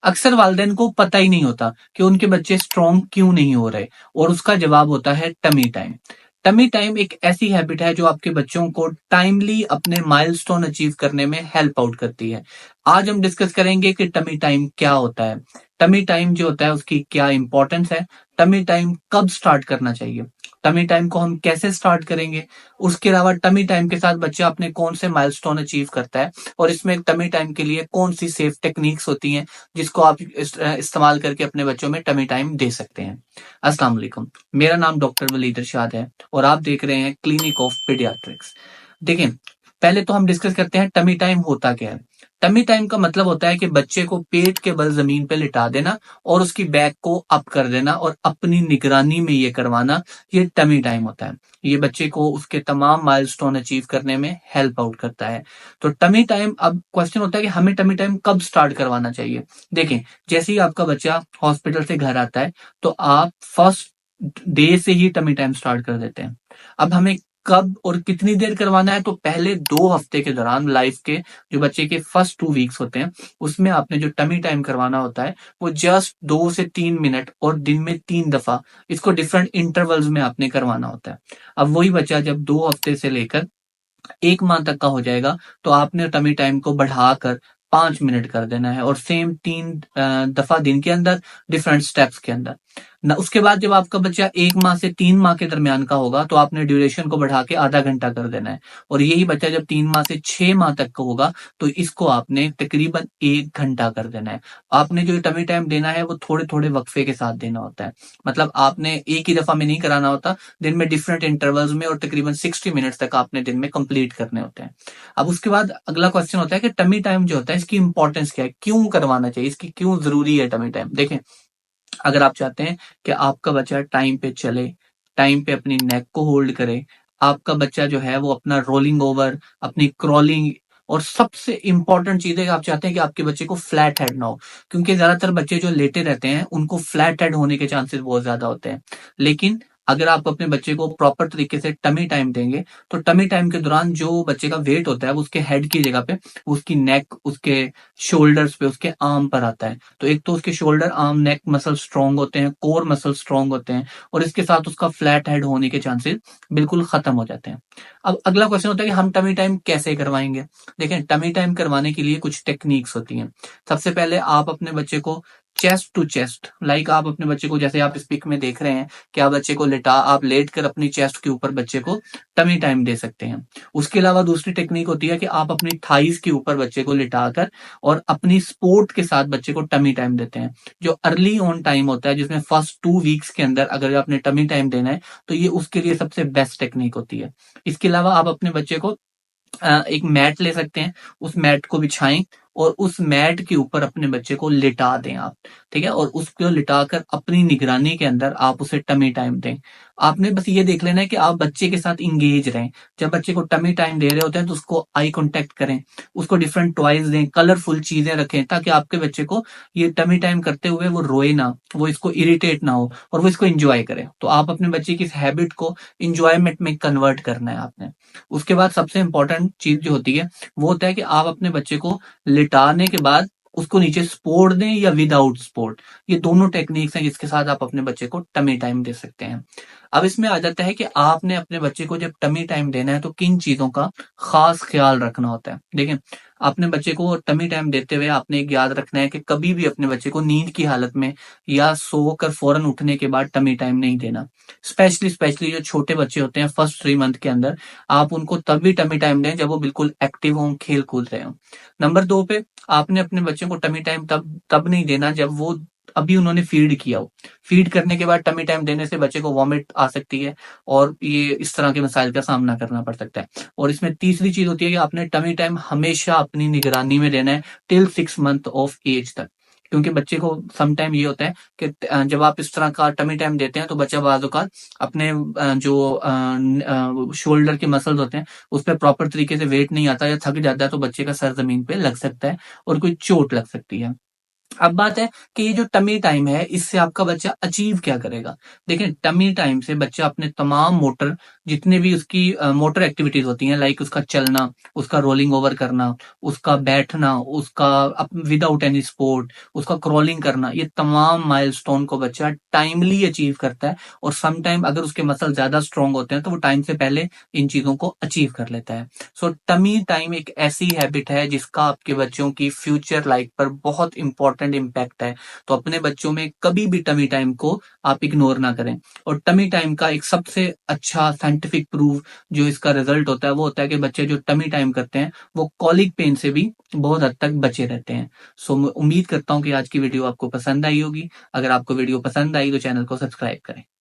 अक्सर वालिदैन को पता ही नहीं होता कि उनके बच्चे स्ट्रॉन्ग क्यों नहीं हो रहे, और उसका जवाब होता है टमी टाइम। टमी टाइम एक ऐसी हैबिट है जो आपके बच्चों को टाइमली अपने माइलस्टोन अचीव करने में हेल्प आउट करती है। आज हम डिस्कस करेंगे कि टमी टाइम क्या होता है, टमी टाइम जो होता है उसकी क्या इंपॉर्टेंस है, टमी टाइम कब स्टार्ट करना चाहिए, टमी टाइम को हम कैसे स्टार्ट करेंगे, उसके अलावा टमी टाइम के साथ बच्चा अपने कौन से माइलस्टोन अचीव करता है, और इसमें टमी टाइम के लिए कौन सी सेफ टेक्निक्स होती हैं जिसको आप इस्तेमाल करके अपने बच्चों में टमी टाइम दे सकते हैं। अस्सलाम वालेकुम, मेरा नाम डॉक्टर वलीद इरशाद है और आप देख रहे हैं क्लिनिक ऑफ पीडियाट्रिक्स। देखिए, पहले तो हम डिस्कस करते हैं टमी टाइम होता क्या है। टमी टाइम का मतलब होता है कि बच्चे को पेट के बल जमीन पे लिटा देना और उसकी बैक को अप कर देना और अपनी निगरानी में ये करवाना, ये टमी टाइम होता है। ये बच्चे को उसके तमाम माइलस्टोन अचीव करने में हेल्प आउट करता है। तो टमी टाइम, अब क्वेश्चन होता है कि हमें टमी टाइम कब स्टार्ट करवाना चाहिए। देखें, जैसे ही आपका बच्चा हॉस्पिटल से घर आता है तो आप फर्स्ट डे से ही टमी टाइम स्टार्ट कर देते हैं। अब हमें कब और कितनी देर करवाना है, तो पहले 2 हफ्ते के दौरान लाइफ के जो बच्चे के फर्स्ट 2 वीक्स होते हैं उसमें आपने जो टमी टाइम करवाना होता है वो जस्ट 2 से 3 मिनट और दिन में 3 दफा, इसको डिफरेंट इंटरवल्स में आपने करवाना होता है। अब वही बच्चा जब 2 हफ्ते से लेकर 1 माह तक का हो जाएगा तो आपने टमी टाइम को बढ़ाकर 5 मिनट कर देना है, और सेम 3 दफा दिन के अंदर, डिफरेंट स्टेप्स के अंदर न। उसके बाद जब आपका बच्चा 1 माह से 3 माह के दरमियान का होगा तो आपने ड्यूरेशन को बढ़ा के आधा घंटा कर देना है, और यही बच्चा जब 3 माह से 6 माह तक का होगा तो इसको आपने तकरीबन 1 घंटा कर देना है। आपने जो टमी टाइम देना है वो थोड़े थोड़े वक्फे के साथ देना होता है, मतलब आपने एक ही दफा में नहीं कराना होता, दिन में डिफरेंट इंटरवल्स में, और तकरीबन 60 मिनट्स तक आपने दिन में कंप्लीट करने होते हैं। अब उसके बाद अगला क्वेश्चन होता है कि टमी टाइम जो होता है इसकी इंपॉर्टेंस क्या है, क्यों करवाना चाहिए, इसकी क्यों जरूरी है टमी टाइम। देखें, अगर आप चाहते हैं कि आपका बच्चा टाइम पे चले, टाइम पे अपनी नेक को होल्ड करे, आपका बच्चा जो है वो अपना रोलिंग ओवर, अपनी क्रॉलिंग, और सबसे इंपॉर्टेंट चीज है कि आप चाहते हैं कि आपके बच्चे को फ्लैट हेड ना हो, क्योंकि ज्यादातर बच्चे जो लेटे रहते हैं उनको फ्लैट हेड होने के चांसेस बहुत ज्यादा होते हैं। लेकिन अगर आप अपने बच्चे को प्रॉपर तरीके से टमी टाइम देंगे तो टमी टाइम के दौरान जो बच्चे का वेट होता है वो उसके हेड की जगह पे उसकी नेक, उसके शोल्डर्स पे, उसके आर्म पर आता है। तो एक तो उसके शोल्डर, आर्म, नेक मसल स्ट्रांग होते हैं, कोर मसल स्ट्रांग होते हैं, और इसके साथ उसका फ्लैट हेड होने के चांसेस बिल्कुल खत्म हो जाते हैं। अब अगला क्वेश्चन होता है कि हम टमी टाइम कैसे करवाएंगे। देखें, टमी टाइम करवाने के लिए कुछ टेक्निक्स होती हैं। सबसे पहले आप अपने बच्चे को चेस्ट टू चेस्ट, लाइक आप अपने बच्चे को, जैसे आप इस पिक में देख रहे हैं कि आप बच्चे को आप लेट कर अपनी चेस्ट के ऊपर बच्चे को टमी टाइम दे सकते हैं। उसके अलावा दूसरी टेक्निक होती है कि आप अपनी थाइज के ऊपर बच्चे को लिटाकर और अपनी सपोर्ट के साथ बच्चे को टमी टाइम देते हैं। जो अर्ली ऑन टाइम होता है, जिसमें फर्स्ट 2 वीक्स के अंदर अगर आपने टमी टाइम देना है तो ये उसके लिए सबसे बेस्ट टेक्निक होती है। इसके अलावा आप अपने बच्चे को एक मैट ले सकते हैं, उस मैट को बिछाएं और उस मैट के ऊपर अपने बच्चे को लिटा दें आप, ठीक है, और उसको लिटाकर अपनी निगरानी के अंदर आप उसे टमी टाइम दें। आपने बस ये देख लेना है कि आप बच्चे के साथ इंगेज रहें। जब बच्चे को टमी टाइम दे रहे होते हैं तो उसको आई कांटेक्ट करें, उसको डिफरेंट टॉयज दें, कलरफुल चीजें रखें, ताकि आपके बच्चे को ये टमी टाइम करते हुए वो रोए ना, वो इसको इरिटेट ना हो, और वो इसको एंजॉय करे। तो आप अपने बच्चे की इस हैबिट को इंजॉयमेंट में कन्वर्ट करना है आपने। उसके बाद सबसे इंपॉर्टेंट चीज जो होती है वो होता है कि आप अपने बच्चे को लिटाने के बाद उसको नीचे सपोर्ट दें या विदाउट सपोर्ट। ये दोनों टेक्निक्स हैं जिसके साथ आप अपने बच्चे को टमी टाइम दे सकते हैं। अब इसमें आ जाता है कि आपने अपने बच्चे को जब टमी टाइम देना है तो किन चीजों का खास ख्याल रखना होता है। देखें, अपने बच्चे को टमी टाइम देते हुए आपने एक याद रखना है कि कभी भी अपने बच्चे को नींद की हालत में या सोकर फौरन उठने के बाद टमी टाइम नहीं देना। स्पेशली जो छोटे बच्चे होते हैं फर्स्ट 3 मंथ के अंदर, आप उनको तभी टमी टाइम दें जब वो बिल्कुल एक्टिव हों, खेल कूद रहे हों। नंबर 2 पे, आपने अपने बच्चों को टमी टाइम तब तब नहीं देना जब वो अभी उन्होंने फीड किया हो। फीड करने के बाद टमी टाइम देने से बच्चे को वॉमिट आ सकती है और ये इस तरह के मसाइल का सामना करना पड़ सकता है। और इसमें तीसरी चीज होती है कि आपने टमी टाइम हमेशा अपनी निगरानी में देना है टिल 6 मंथ ऑफ एज तक, क्योंकि बच्चे को सम टाइम ये होता है कि जब आप इस तरह का टमी टाइम देते हैं तो बच्चा बाज़ औक़ात अपने जो शोल्डर के मसल्स होते हैं उस पे प्रॉपर तरीके से वेट नहीं आता या थक जाता है, तो बच्चे का सर जमीन पे लग सकता है और कोई चोट लग सकती है। अब बात है कि ये जो टमी टाइम है, इससे आपका बच्चा अचीव क्या करेगा? देखिए, टमी टाइम से बच्चा अपने तमाम मोटर, जितने भी उसकी मोटर एक्टिविटीज होती हैं, लाइक उसका चलना, उसका रोलिंग ओवर करना, उसका बैठना, उसका विदाउट एनी सपोर्ट, उसका क्रॉलिंग करना, ये तमाम माइलस्टोन को बच्चा टाइमली अचीव करता है। और सम टाइम अगर उसके मसल ज्यादा स्ट्रांग होते हैं तो वो टाइम से पहले इन चीजों को अचीव कर लेता है। सो टमी टाइम एक ऐसी हैबिट है जिसका आपके बच्चों की फ्यूचर लाइफ पर बहुत इंपॉर्टेंट इम्पैक्ट है। तो अपने बच्चों में कभी भी टमी टाइम को आप इग्नोर ना करें। और टमी टाइम का एक सबसे अच्छा साइंटिफिक प्रूफ जो इसका रिजल्ट होता है वो होता है कि बच्चे जो टमी टाइम करते हैं वो कॉलिक पेन से भी बहुत हद तक बचे रहते हैं। सो मैं उम्मीद करता हूँ कि आज की वीडियो आपको पसंद आई होगी। अगर आपको वीडियो पसंद आई तो चैनल को सब्सक्राइब करें।